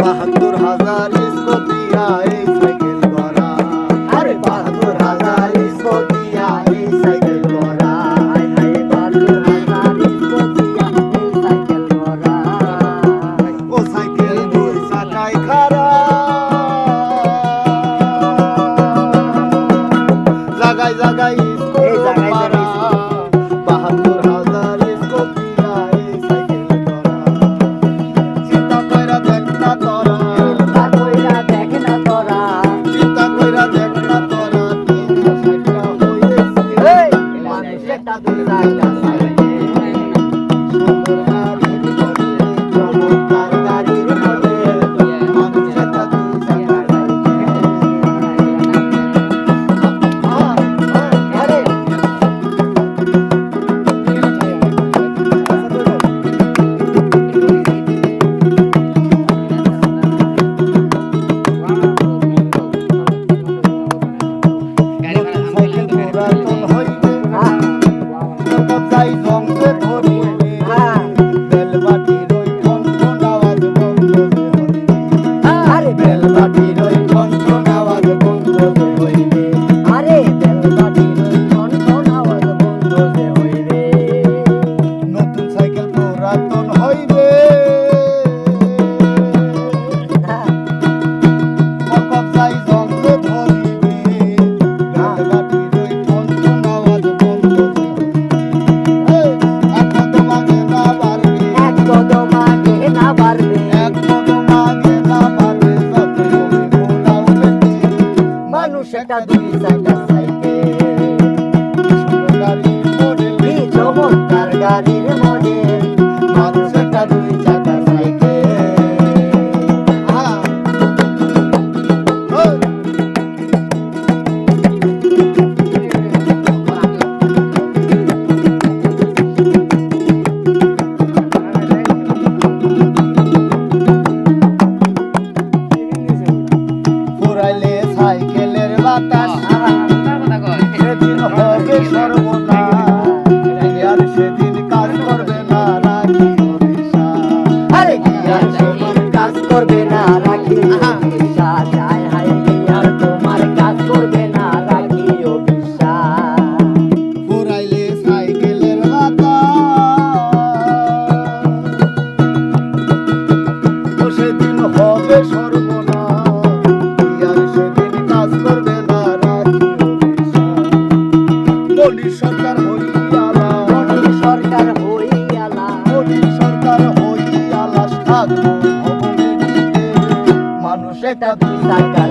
৭২,০০০ স্কপিয়া এই সাইকেল করা, আরে ৭২,০০০ স্কপিয়া এই সাইকেল করা, হায় হায় ৭২,০০০ স্কপিয়া এই সাইকেল করা। ও সাইকেল দুই চাকায় খাড়া, জাগায় জাগায় এই জায়গায় জায়গায় ৭২,০০০ স্কপিয়া এই সাইকেল করা। চিন্তা কইরা দেখ না তোরা, চিন্তা কইরা দেখ না তোরা, চিন্তা কইরা দেখ না তোরা, ৩৬০টা হইছে এই মানুষ একটা দুই চাকা সাইকেল, সুন্দর গাড়ির মডেল, চমৎকার গাড়ির মডেল, মানুষ একটা দুই চাকার সাইকেল। আরে সাইকেল পুরাতন হইবে, যাই জঙ্গে ধরিবে, বেলবাটির ওই টনটন আওয়াজ বন্ধ যে হইবে, আরে বেলবাটির ওই টনটন আওয়াজ বন্ধ যে হইবে। আরে বেলবাটির ওই টনটন আওয়াজ বন্ধ যে হইবে। নতুন সাইকেল পুরাতন হইবে, মকব যাই জঙ্গে ধরিবে, বেলবাটির ওই টনটন আওয়াজ বন্ধ যে হইবে। এক কদম আগে না বাড়বে, এক কদম আগে না বাড়বে, এক কদম আগে না বাড়বে, যতই হবে ঘোড়াও বেশি। মানুষ একটা দুই চাকা সাইকেল, সুন্দর গাড়ির মডেল, এই চমৎকার গাড়ির মডেল, মানুষ একটা দুই চাকা সাইকেল। আহা! ওই! ফুরাইলে সাইকেলের বাতাস, সেদিন হবে সর্বনাশ, আর সেদিন কাজ করবে না রাখি অভিশাপ। আরে কি আর তোমার কাজ করবে না রাখি অবিশ্বাস, হায় হায় কি আর তোমার কাজ করবে না রাখি অবিশ্বাস। ফুরাইলে সাইকেলের বাতাস, ও সেদিন হবে সর্বনাশ, আর সেদিন কাজ করবে না রাখি অভিশাপ। মোদী সরকার হইয়ালা, মোদী সরকার হইয়ালা, মোদী সরকার হইয়ালা, থাকবো ভবনের দিকে, মানুষ একটা দুই চাকার